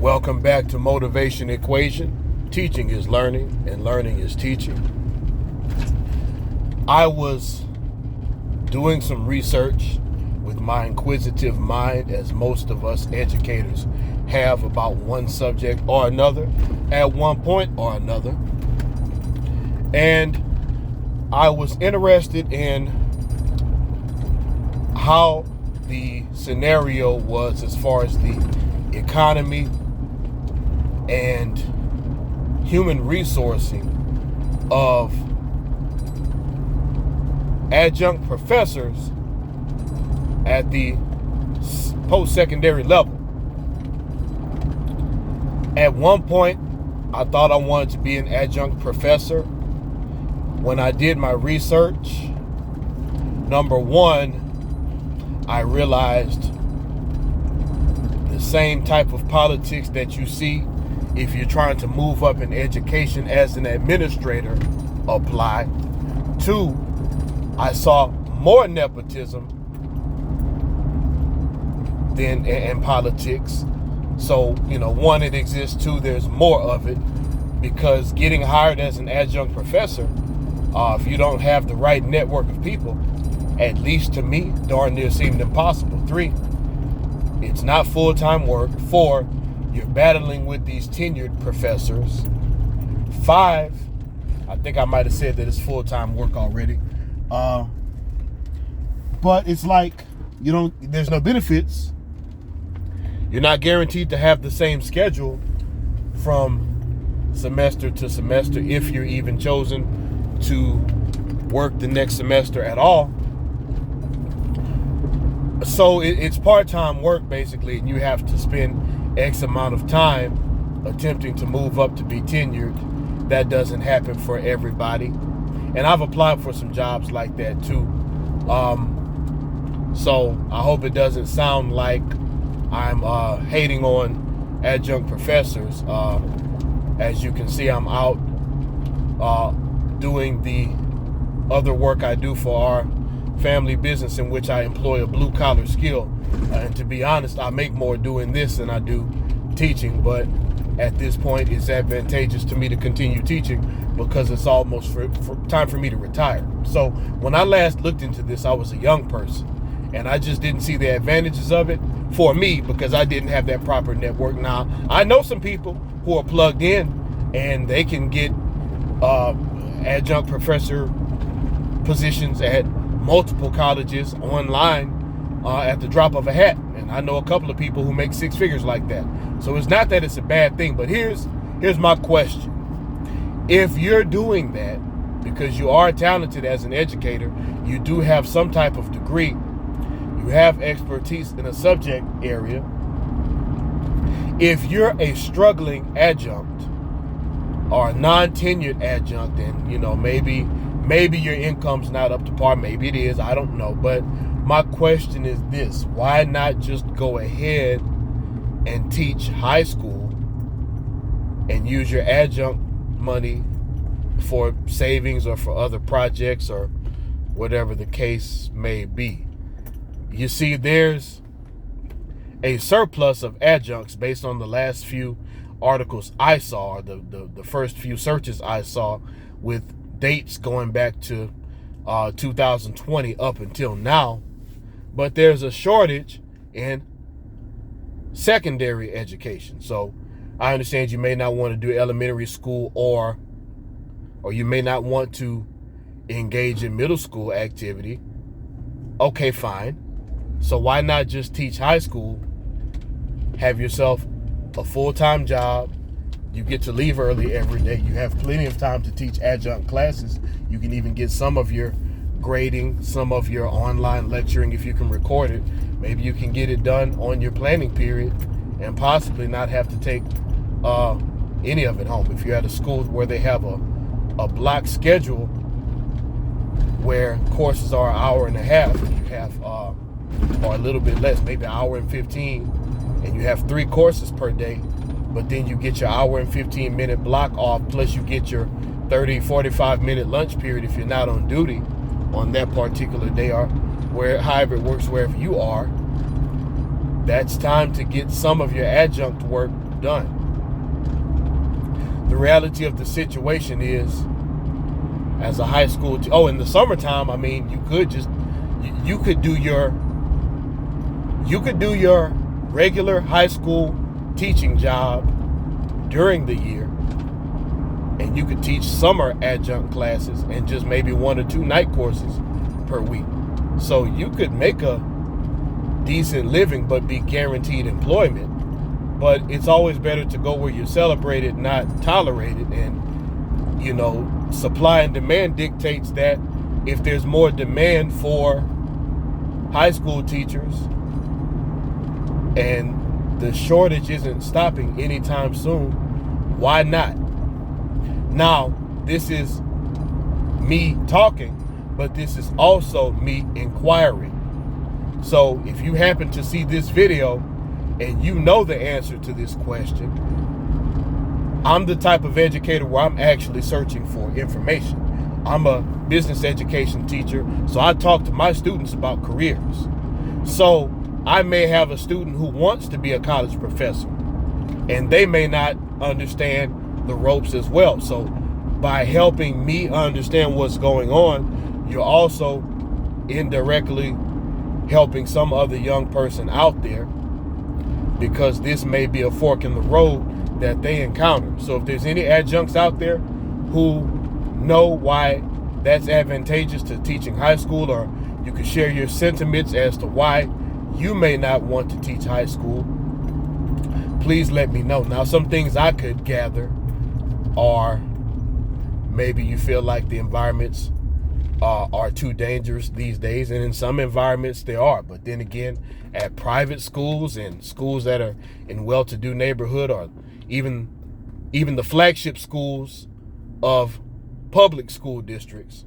Welcome back to Motivation Equation. Teaching is learning, and learning is teaching. I was doing some research with my inquisitive mind, as most of us educators have, about one subject or another at one point or another. And I was interested in how the scenario was as far as the economy and human resourcing of adjunct professors at the post-secondary level. At one point, I thought I wanted to be an adjunct professor. When I did my research, number one, I realized the same type of politics that you see if you're trying to move up in education as an administrator apply. Two, I saw more nepotism than in politics. So, one, it exists. Two, there's more of it, because getting hired as an adjunct professor, if you don't have the right network of people, at least to me, darn near seemed impossible. Three, it's not full-time work. Four, you're battling with these tenured professors. Five, I think I might have said that it's full-time work already. But it's like, there's no benefits. You're not guaranteed to have the same schedule from semester to semester, if you're even chosen to work the next semester at all. So it's part-time work, basically, and you have to spend X amount of time attempting to move up to be tenured. That doesn't happen for everybody. And I've applied for some jobs like that too. So I hope it doesn't sound like I'm hating on adjunct professors. As you can see, I'm out doing the other work I do for our family business, in which I employ a blue-collar skill. And to be honest, I make more doing this than I do teaching. But at this point, it's advantageous to me to continue teaching, because it's almost for time for me to retire. So when I last looked into this, I was a young person, and I just didn't see the advantages of it for me, because I didn't have that proper network. Now, I know some people who are plugged in, and they can get adjunct professor positions at multiple colleges online at the drop of a hat. And I know a couple of people who make six figures like that. So it's not that it's a bad thing, but here's my question. If you're doing that because you are talented as an educator, you do have some type of degree, you have expertise in a subject area, if you're a struggling adjunct or a non-tenured adjunct, and maybe your income's not up to par, maybe it is, I don't know. But my question is this: why not just go ahead and teach high school and use your adjunct money for savings or for other projects or whatever the case may be? You see, there's a surplus of adjuncts based on the last few articles I saw, or the first few searches I saw, with dates going back to 2020 up until now. But there's a shortage in secondary education. So I understand you may not want to do elementary school, or you may not want to engage in middle school activity. Okay, fine. So why not just teach high school, have yourself a full-time job? You get to leave early every day. You have plenty of time to teach adjunct classes. You can even get some of your grading, some of your online lecturing, if you can record it. Maybe you can get it done on your planning period and possibly not have to take any of it home. If you're at a school where they have a block schedule where courses are an hour and a half, and you have or a little bit less, maybe an hour and 15, and you have 3 courses per day, but then you get your hour and 15-minute block off, plus you get your 45-minute lunch period if you're not on duty on that particular day, or however it works wherever you are. That's time to get some of your adjunct work done. The reality of the situation is, as a high school, in the summertime, I mean, you could do your regular high school teaching job during the year, and you could teach summer adjunct classes and just maybe 1 or 2 night courses per week. So you could make a decent living but be guaranteed employment. But it's always better to go where you're celebrated, not tolerated. And supply and demand dictates that if there's more demand for high school teachers and the shortage isn't stopping anytime soon, why not? Now, this is me talking, but this is also me inquiring. So if you happen to see this video and you know the answer to this question, I'm the type of educator where I'm actually searching for information. I'm a business education teacher, so I talk to my students about careers. So I may have a student who wants to be a college professor, and they may not understand the ropes as well. So by helping me understand what's going on, you're also indirectly helping some other young person out there, because this may be a fork in the road that they encounter. So if there's any adjuncts out there who know why that's advantageous to teaching high school, or you can share your sentiments as to why you may not want to teach high school, please let me know. Now, some things I could gather are, maybe you feel like the environments are too dangerous these days, and in some environments they are. But then again, at private schools and schools that are in well-to-do neighborhood, or even the flagship schools of public school districts,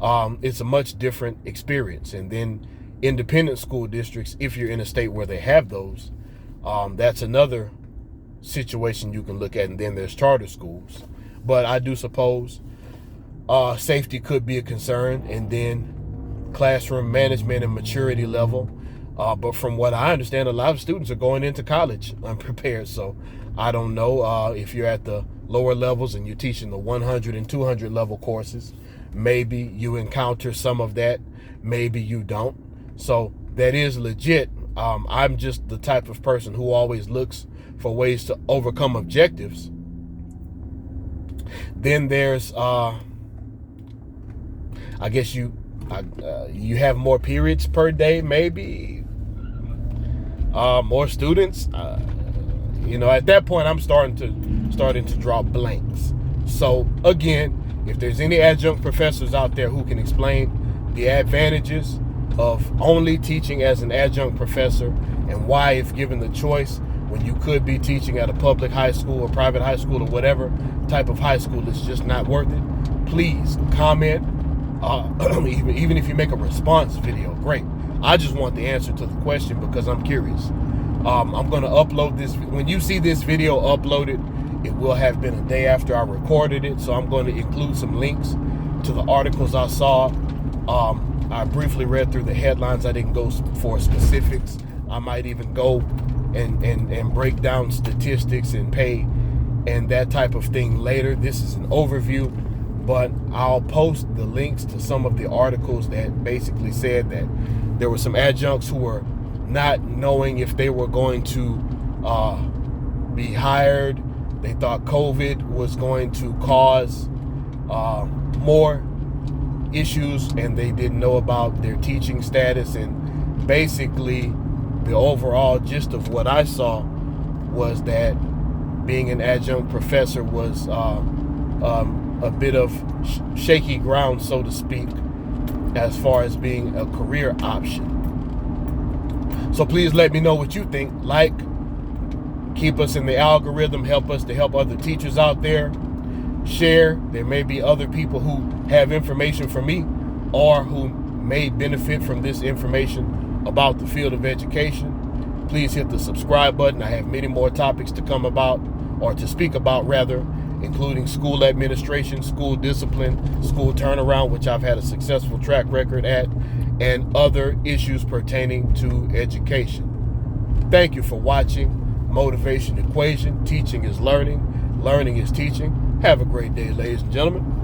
it's a much different experience. And then independent school districts, if you're in a state where they have those, that's another situation you can look at. And then there's charter schools. But I do suppose safety could be a concern, and then classroom management and maturity level. But from what I understand, a lot of students are going into college unprepared. So I don't know if you're at the lower levels and you're teaching the 100 and 200 level courses, maybe you encounter some of that, maybe you don't. So that is legit. I'm just the type of person who always looks for ways to overcome objectives. Then there's, I guess you have more periods per day, maybe more students. At that point, I'm starting to draw blanks. So again, if there's any adjunct professors out there who can explain the advantages of only teaching as an adjunct professor, and why, if given the choice, when you could be teaching at a public high school or private high school or whatever type of high school, it's just not worth it, please comment. Even if you make a response video, great. I just want the answer to the question because I'm curious. I'm going to upload this. When you see this video uploaded, it will have been a day after I recorded it. So I'm going to include some links to the articles I saw. I briefly read through the headlines. I didn't go for specifics. I might even go and break down statistics and pay and that type of thing later. This is an overview, but I'll post the links to some of the articles that basically said that there were some adjuncts who were not knowing if they were going to be hired. They thought COVID was going to cause more issues, and they didn't know about their teaching status. And basically the overall gist of what I saw was that being an adjunct professor was a bit of shaky ground, so to speak, as far as being a career option. So please let me know what you think. Like, keep us in the algorithm, help us to help other teachers out there. Share. There may be other people who have information for me or who may benefit from this information about the field of education. Please hit the subscribe button. I have many more topics to come about, or to speak about rather, including school administration, school discipline, school turnaround, which I've had a successful track record at, and other issues pertaining to education. Thank you for watching. motivation equation. Teaching is learning. Learning is teaching. Have a great day, ladies and gentlemen.